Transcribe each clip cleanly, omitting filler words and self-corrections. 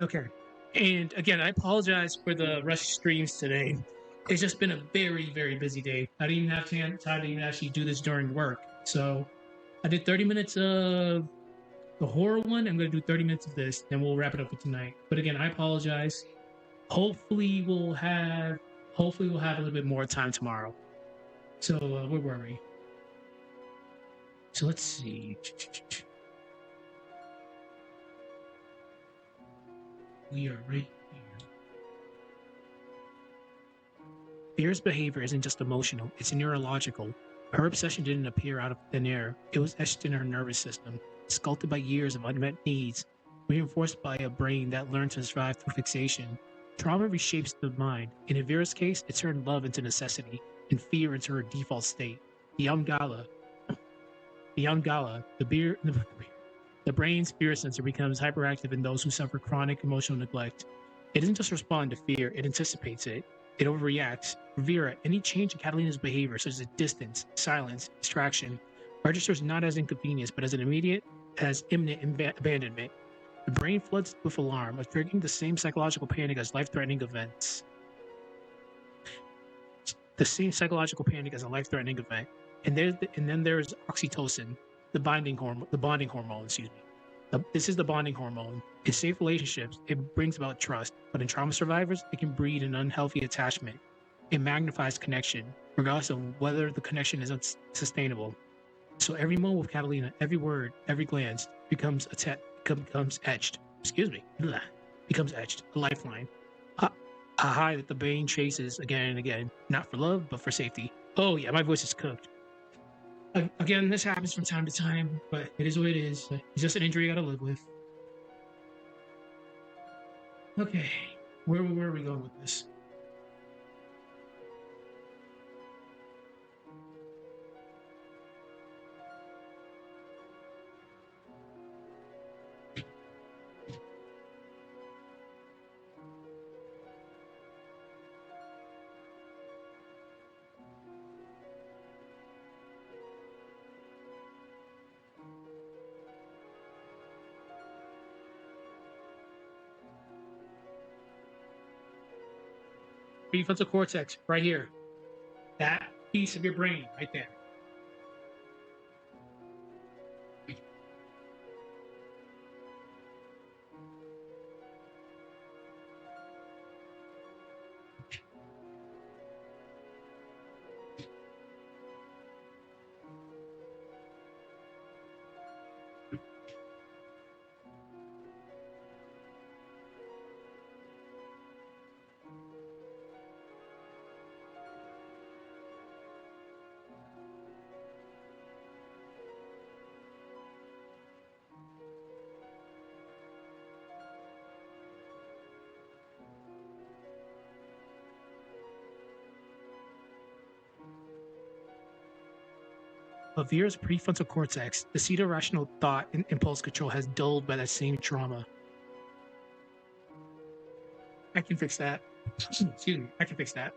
Okay. And again, I apologize for the rush streams today. It's just been a very, very busy day. I didn't even have time to even actually do this during work. So I did 30 minutes of the horror one. I'm going to do 30 minutes of this, then we'll wrap it up for tonight. But again, I apologize. Hopefully we'll have hopefully we'll have a little bit more time tomorrow. So where were we? So let's see. We are right here. Vira's behavior isn't just emotional, it's neurological. Her obsession didn't appear out of thin air. It was etched in her nervous system, sculpted by years of unmet needs, reinforced by a brain that learned to survive through fixation. Trauma reshapes the mind. In Vira's case, it turned love into necessity and fear into her default state. The Yamgala, the brain's fear sensor becomes hyperactive in those who suffer chronic emotional neglect. It doesn't just respond to fear, it anticipates it. It overreacts. For Vera, any change in Katalina's behavior, such as distance, silence, distraction, registers not as inconvenience, but as imminent abandonment. The brain floods with alarm, triggering the same psychological panic as life-threatening events. The same psychological panic as a life-threatening event. And then there's oxytocin, the bonding hormone. Excuse me. This is the bonding hormone. In safe relationships, it brings about trust, but in trauma survivors, it can breed an unhealthy attachment. It magnifies connection, regardless of whether the connection is unsustainable. So every moment with Catalina, every word, every glance becomes etched. Excuse me, becomes etched. A lifeline, a high that the brain chases again and again, not for love, but for safety. Oh yeah, my voice is cooked. Again, this happens from time to time, but it is what it is. It's just an injury you gotta live with. Okay, where are we going with this? Prefrontal cortex, right here. That piece of your brain, right there. But Vera's prefrontal cortex, the seat of rational thought and impulse control, has dulled by that same trauma. I can fix that. Excuse me, I can fix that.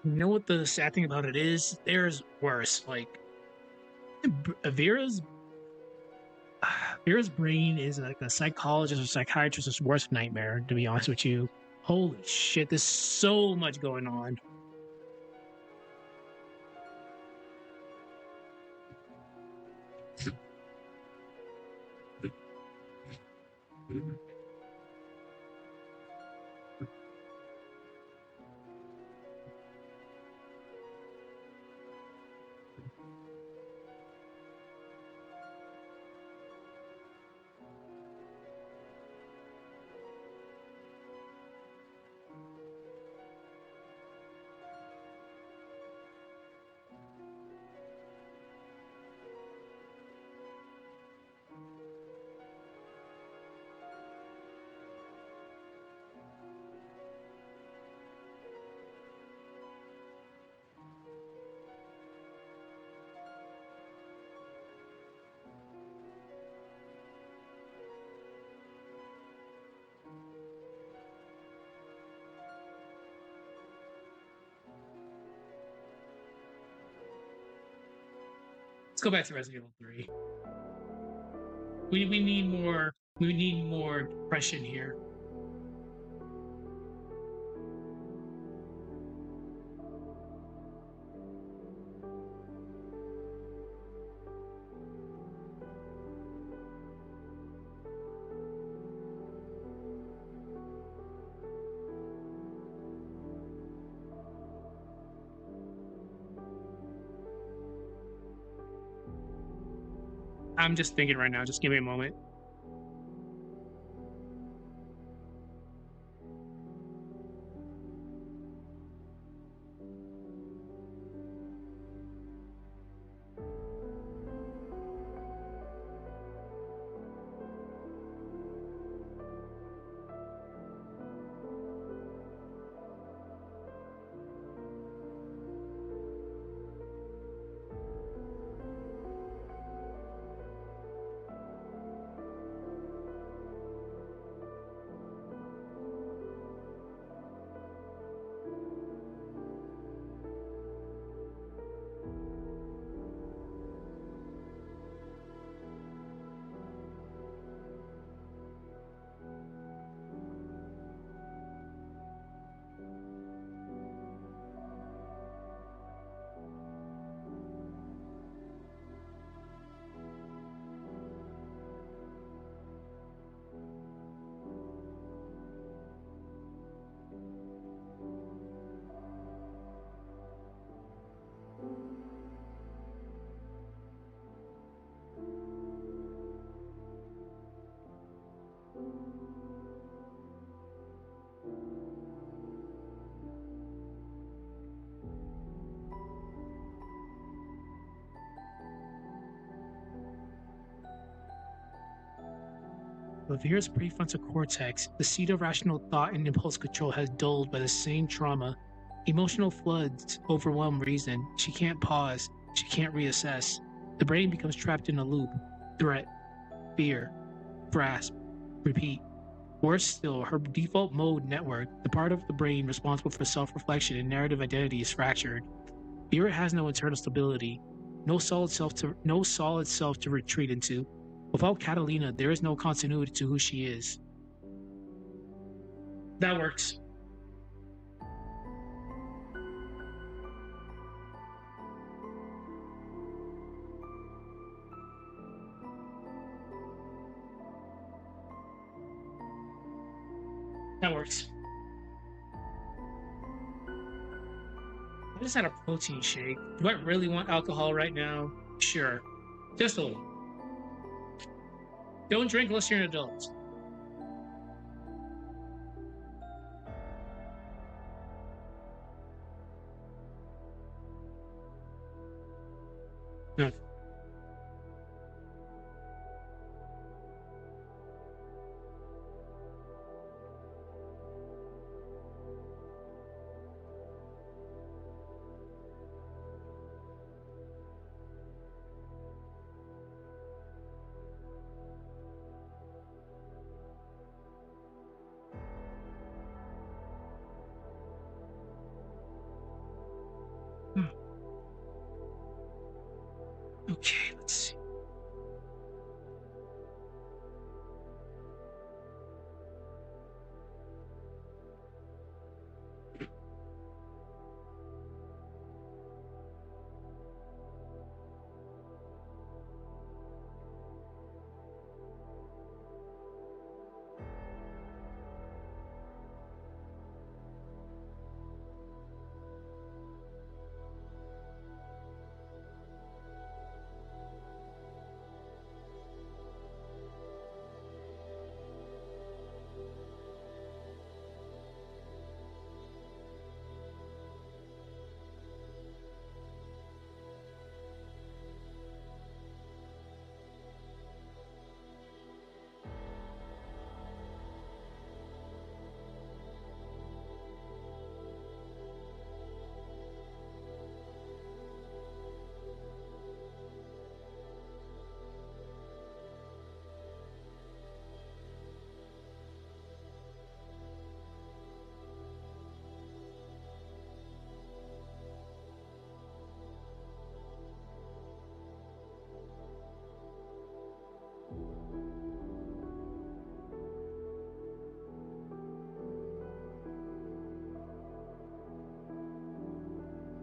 You know what the sad thing about it is? There's worse. Like Vera's Vera's brain is like a psychologist or psychiatrist's worst nightmare, to be honest with you. Holy shit, there's so much going on. Let's go back to Resident Evil 3. We need more depression here. I'm just thinking right now. Just give me a moment. But Vera's prefrontal cortex, the seat of rational thought and impulse control, has dulled by the same trauma. Emotional floods overwhelm reason. She can't pause. She can't reassess. The brain becomes trapped in a loop. Threat, fear, grasp, repeat. Worse still, her default mode network, the part of the brain responsible for self-reflection and narrative identity, is fractured. Vira has no internal stability, no solid self to retreat into. Without Katalina, there is no continuity to who she is. That works. That works. I just had a protein shake. Do I really want alcohol right now? Sure. Just a little. Don't drink unless you're an adult. No.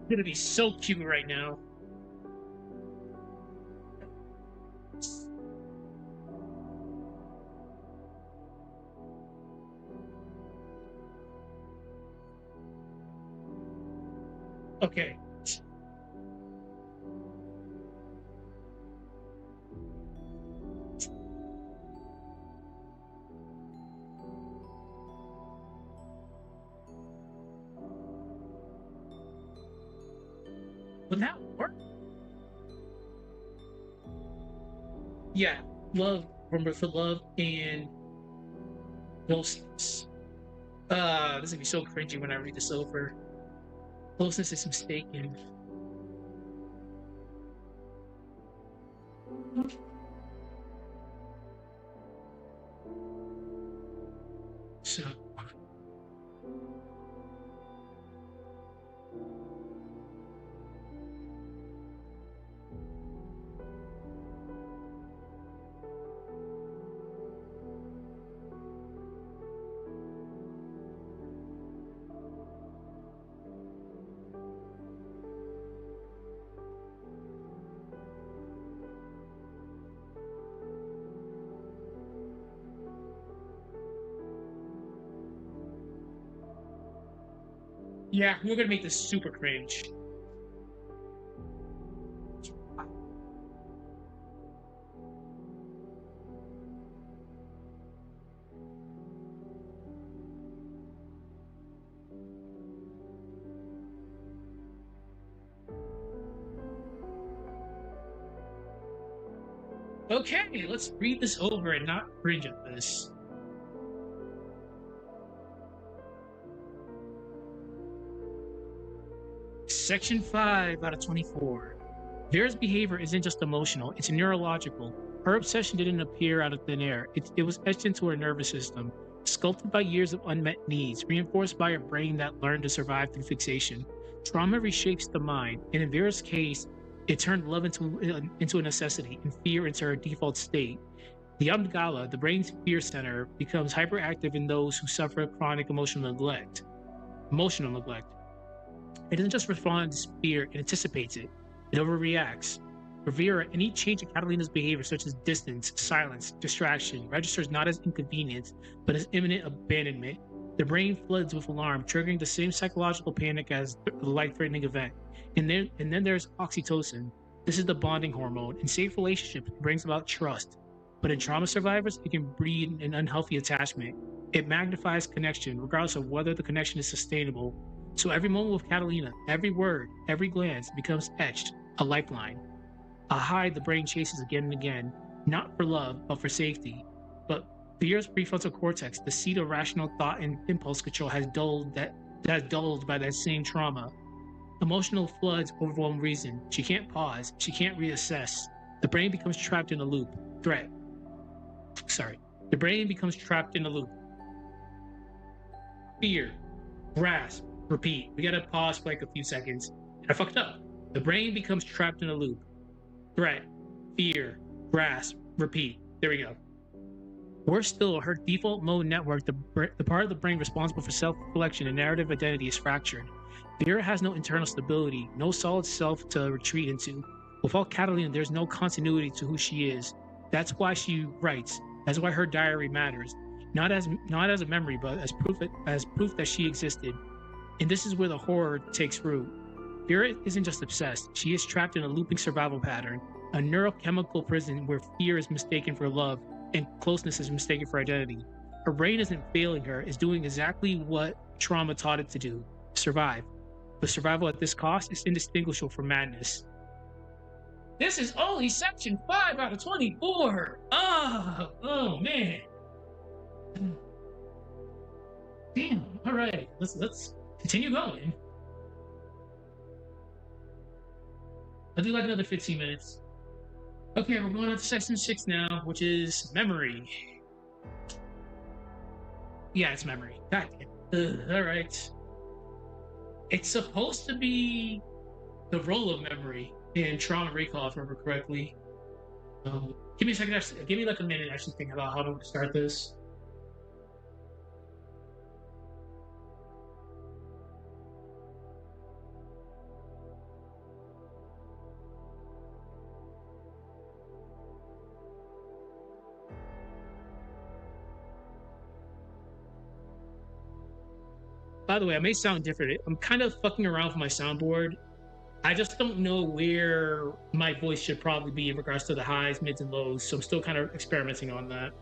gonna be so cute right now. Okay. Would that work? Yeah. Love. Remember for love and closeness. This is gonna be so cringy when I read this over. Closeness is mistaken. So yeah, we're gonna make this super cringe. Okay, let's read this over and not cringe at this. Section 5 out of 24. Vera's behavior isn't just emotional, it's neurological. Her obsession didn't appear out of thin air. It was etched into her nervous system, sculpted by years of unmet needs, reinforced by a brain that learned to survive through fixation. Trauma reshapes the mind, and in Vera's case, it turned love into a necessity and fear into her default state. The amygdala, the brain's fear center, becomes hyperactive in those who suffer chronic emotional neglect. Emotional neglect. It doesn't just respond to fear, it anticipates it. It overreacts. For Vera, any change in Katalina's behavior, such as distance, silence, distraction, registers not as inconvenience, but as imminent abandonment. The brain floods with alarm, triggering the same psychological panic as the life-threatening event. And then there's oxytocin. This is the bonding hormone. In safe relationships, it brings about trust. But in trauma survivors, it can breed an unhealthy attachment. It magnifies connection, regardless of whether the connection is sustainable. So every moment with Katalina, every word, every glance becomes etched, a lifeline. A high the brain chases again and again, not for love, but for safety. But Vera's prefrontal cortex, the seat of rational thought and impulse control, has dulled by that same trauma. Emotional floods overwhelm reason. She can't pause. She can't reassess. The brain becomes trapped in a loop. Threat. Sorry. The brain becomes trapped in a loop. Fear. Grasp. Repeat. We gotta pause for like a few seconds. I fucked up. The brain becomes trapped in a loop. Threat. Fear. Grasp. Repeat. There we go. Worse still, her default mode network, the part of the brain responsible for self-reflection and narrative identity, is fractured. Vera has no internal stability, no solid self to retreat into. Without Katalina, there's no continuity to who she is. That's why she writes. That's why her diary matters. Not as a memory, but as proof that she existed. And this is where the horror takes root. Vera isn't just obsessed. She is trapped in a looping survival pattern, a neurochemical prison where fear is mistaken for love and closeness is mistaken for identity. Her brain isn't failing her, it's doing exactly what trauma taught it to do, survive. But survival at this cost is indistinguishable from madness. This is only section 5 out of 24. Oh man. Damn. All right. Let's continue going. I'll do like another 15 minutes. Okay, we're going on to section 6 now, which is memory. Yeah, it's memory. God damn. All right. It's supposed to be the role of memory in trauma recall, if I remember correctly. Give me a second. Give me like a minute. Actually, think about how to start this. By the way, I may sound different. I'm kind of fucking around with my soundboard. I just don't know where my voice should probably be in regards to the highs, mids, and lows. So I'm still kind of experimenting on that.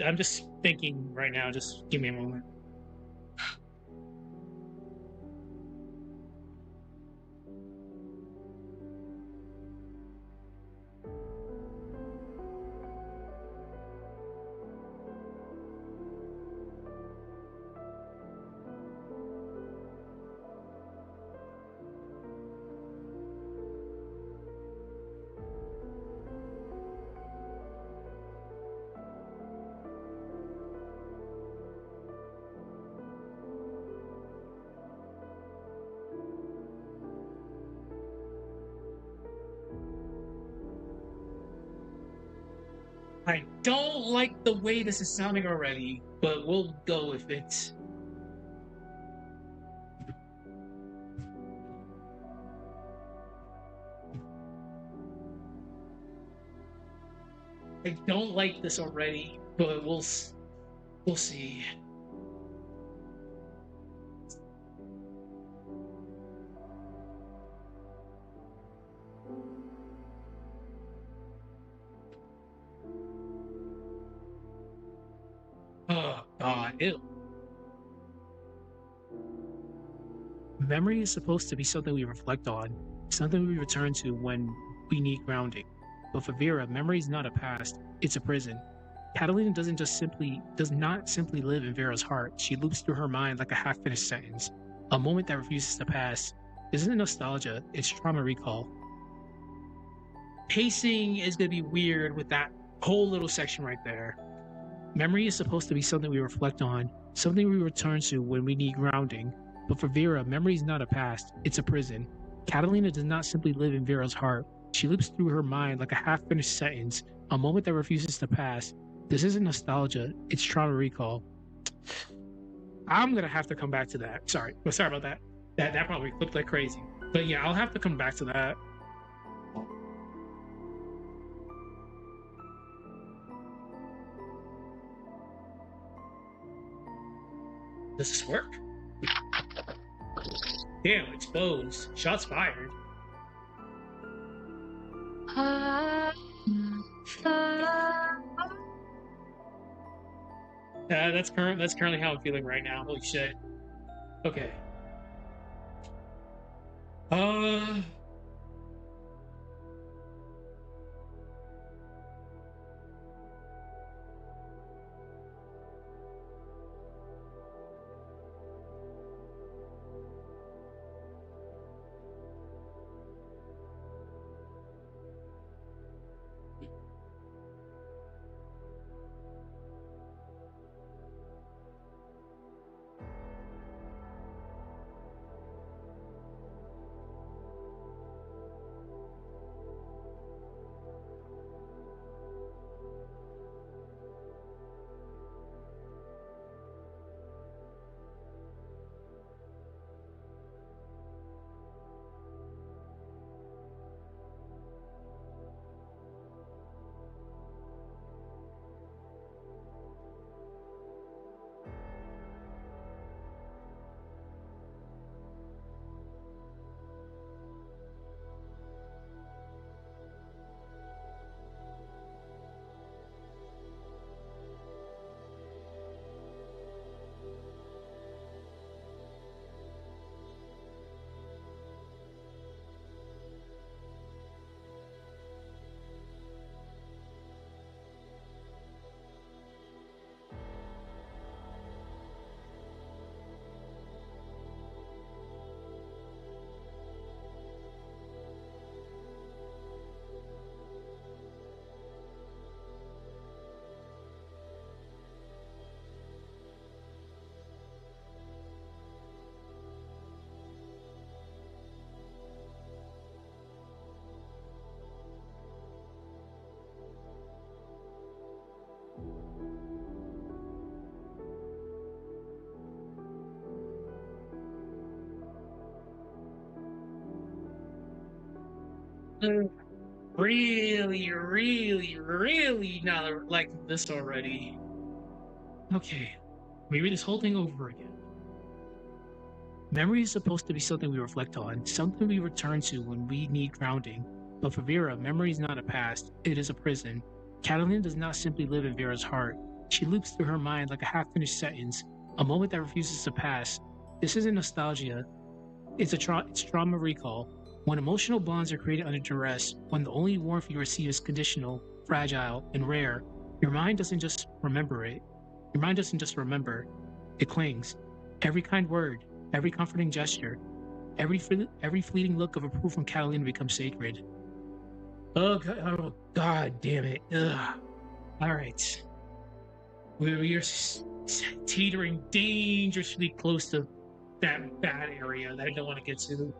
I'm just thinking right now. Just give me a moment. I don't like the way this is sounding already, but we'll go with it. I don't like this already, but we'll see. Oh God, ew. Memory is supposed to be something we reflect on, something we return to when we need grounding. But for Vera, memory is not a past, it's a prison. Katalina does not simply live in Vera's heart. She loops through her mind like a half-finished sentence, a moment that refuses to pass. This isn't nostalgia, it's trauma recall. Pacing is gonna be weird with that whole little section right there. Memory is supposed to be something we reflect on, something we return to when we need grounding. But for Vera, memory is not a past, it's a prison. Katalina does not simply live in Vera's heart. She loops through her mind like a half-finished sentence, a moment that refuses to pass. This isn't nostalgia, it's trauma recall. I'm gonna have to come back to that. Sorry about that. That probably flipped like crazy. But yeah, I'll have to come back to that. Does this work? Damn, exposed. Shots fired. That's currently how I'm feeling right now. Holy shit. Okay. Uh. Really, really, really not like this already. Okay, we read this whole thing over again. Memory is supposed to be something we reflect on, something we return to when we need grounding. But for Vera, memory is not a past, it is a prison. Katalina does not simply live in Vera's heart. She loops through her mind like a half-finished sentence, a moment that refuses to pass. This isn't nostalgia, it's trauma recall. When emotional bonds are created under duress, when the only warmth you receive is conditional, fragile, and rare, your mind doesn't just remember it. Your mind doesn't just remember, it clings. Every kind word, every comforting gesture, every fleeting look of approval from Catalina becomes sacred. Oh, God damn it. Ugh. All right. We are teetering dangerously close to that bad area that I don't want to get to.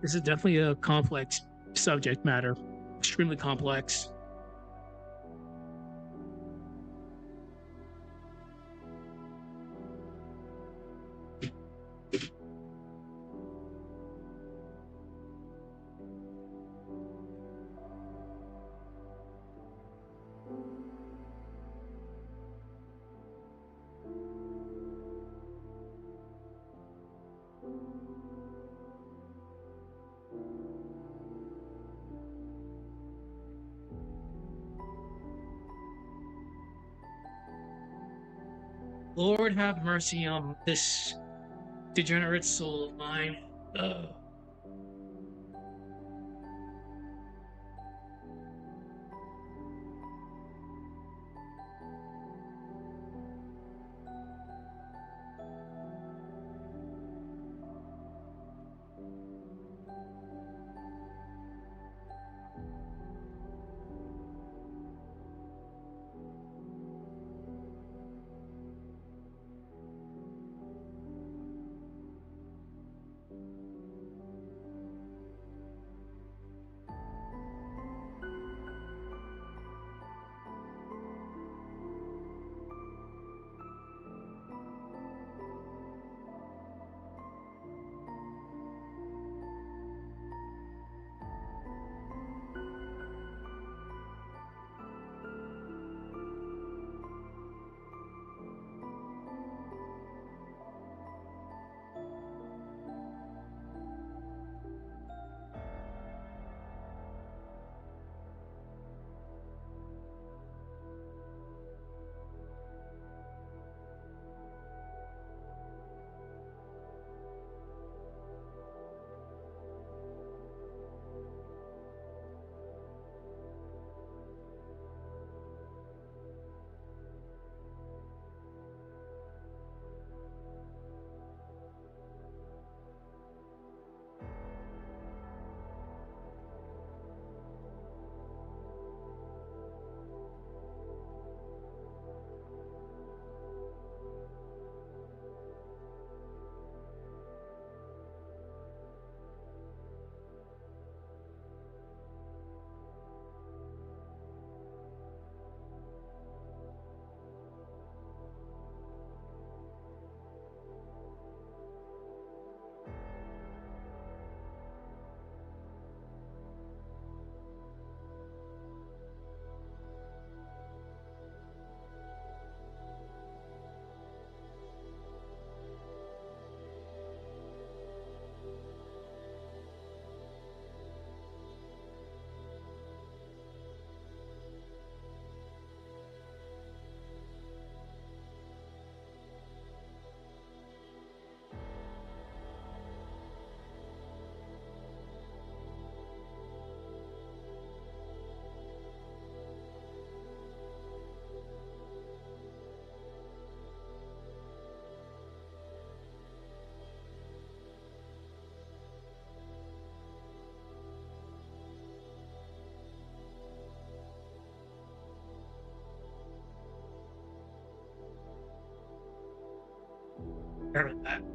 This is definitely a complex subject matter, extremely complex. Lord have mercy on this degenerate soul of mine.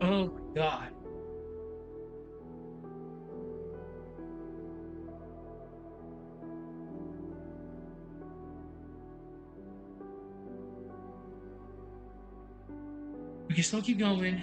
Oh my god. We can still keep going.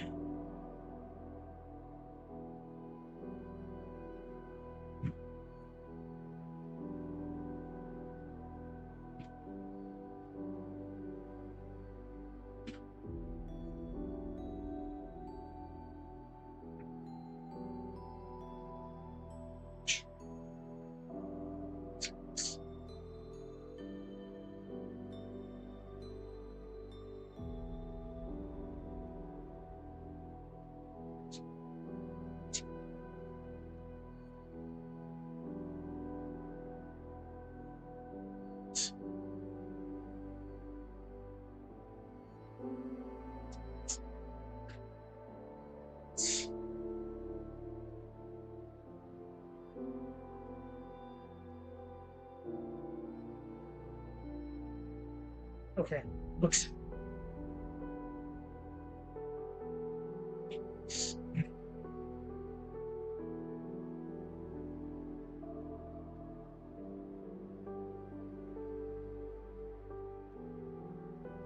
Okay, looks.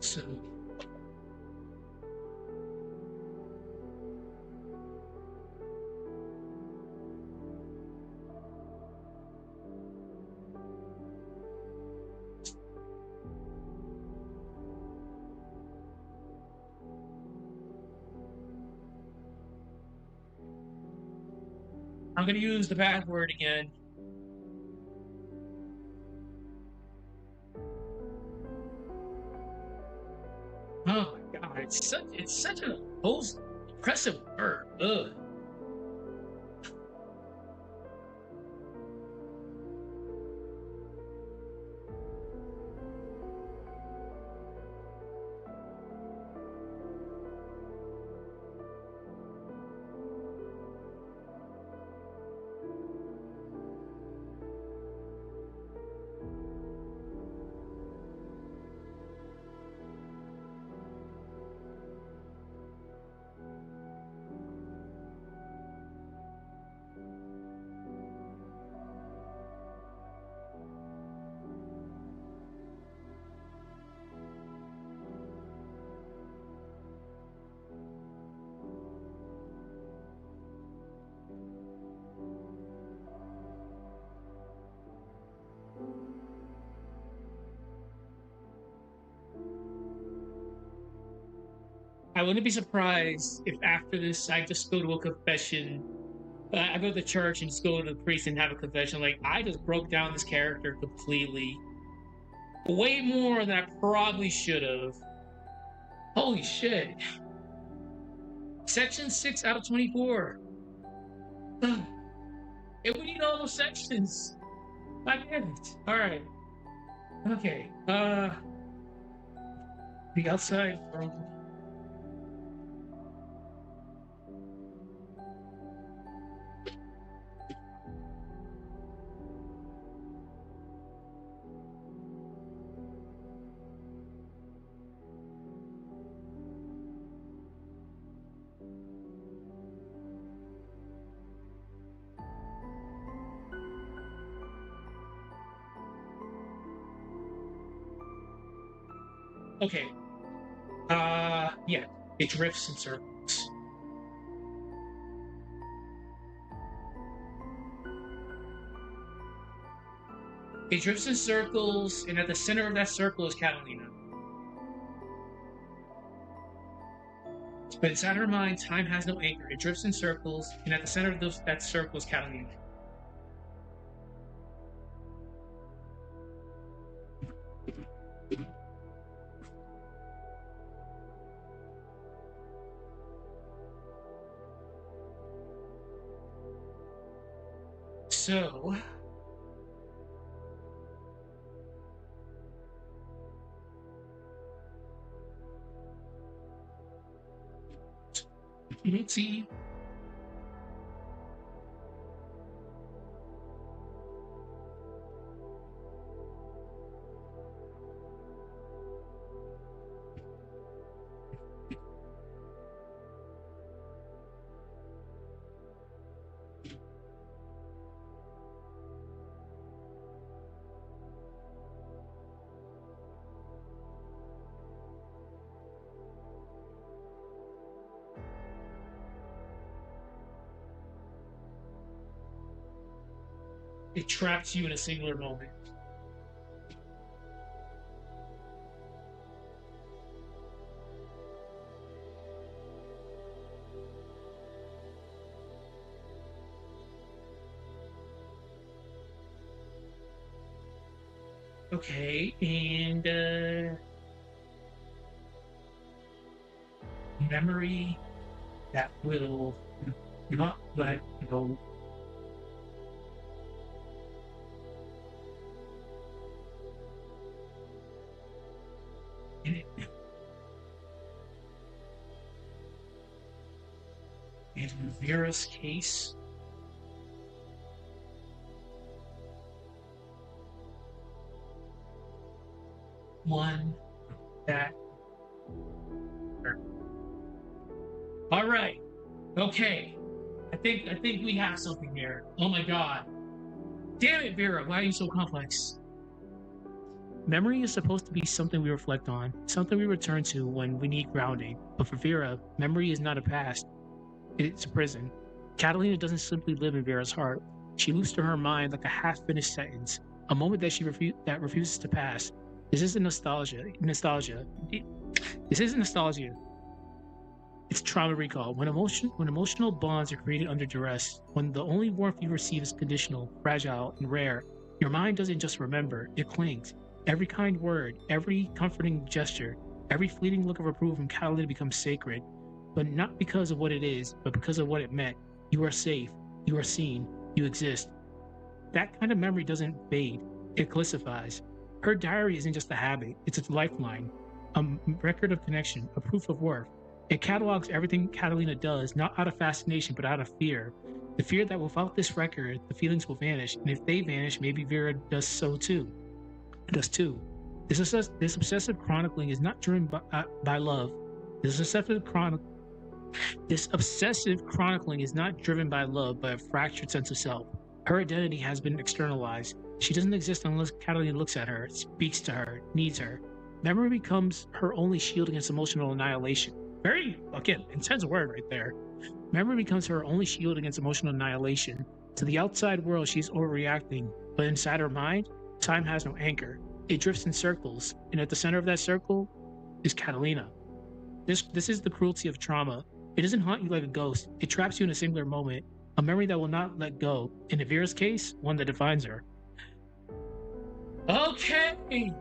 So. I'm going to use the bad word again. Oh my god. it's such an oppressive word. Ugh. I wouldn't be surprised if after this I just go to a confession. I go to the church and just go to the priest and have a confession. Like, I just broke down this character completely. Way more than I probably should have. Holy shit. Section 6 out of 24. And we need all those sections. God damn it. Alright. Okay. The outside world. Okay. Yeah. It drifts in circles. It drifts in circles, and at the center of that circle is Katalina. But inside her mind, time has no anchor. It drifts in circles, and at the center of that circle is Katalina. So, let's see. It traps you in a singular moment. Okay, and memory that will not let go. In Vira's case, one that. All right. Okay. I think we have something here. Oh my god. Damn it, Vira. Why are you so complex? Memory is supposed to be something we reflect on, something we return to when we need grounding. But for Vira, memory is not a past. It's a prison. Katalina doesn't simply live in Vira's heart. She loops to her mind like a half-finished sentence, a moment that that refuses to pass. This isn't nostalgia. This isn't nostalgia. It's trauma recall. When emotional bonds are created under duress, when the only warmth you receive is conditional, fragile, and rare, your mind doesn't just remember, it clings. Every kind word, every comforting gesture, Every fleeting look of approval from Katalina becomes sacred, but not because of what it is, but because of what it meant. You are safe, you are seen, you exist. That kind of memory doesn't fade, it calcifies. Her diary isn't just a habit, it's a lifeline, a record of connection, a proof of worth. It catalogs everything Katalina does, not out of fascination, but out of fear. The fear that without this record, the feelings will vanish, and if they vanish, maybe Vira does so too. It does too. This obsessive chronicling is not driven by love. This obsessive chronicling is not driven by love, but a fractured sense of self. Her identity has been externalized. She doesn't exist unless Katalina looks at her, speaks to her, needs her. Memory becomes her only shield against emotional annihilation. Very, again, intense word right there. Memory becomes her only shield against emotional annihilation. To the outside world, she's overreacting, but inside her mind, time has no anchor. It drifts in circles, and at the center of that circle is Katalina. This is the cruelty of trauma. It doesn't haunt you like a ghost. It traps you in a singular moment, a memory that will not let go. In Vira's case, one that defines her. Okay.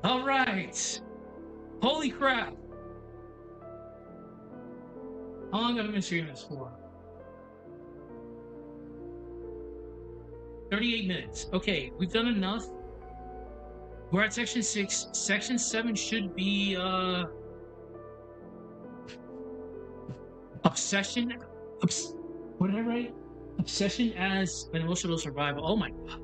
All right. Holy crap. How long have I been streaming this for? 38 minutes. Okay, we've done enough. We're at section 6. Section 7 should be obsession. What did I write? Obsession as an emotional survival. Oh my god.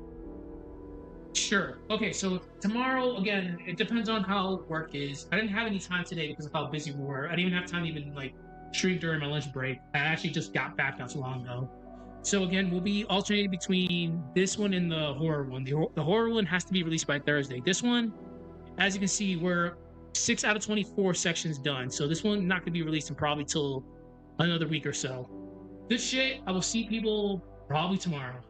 Sure. Okay, so tomorrow, again, it depends on how work is. I didn't have any time today because of how busy we were. I didn't even have time to even stream during my lunch break. I actually just got back not so long ago. So again, we'll be alternating between this one and the horror one. The horror one has to be released by Thursday. This one, as you can see, we're 6 out of 24 sections done. So this one not going to be released in probably till another week or so. Good shit. I will see people probably tomorrow.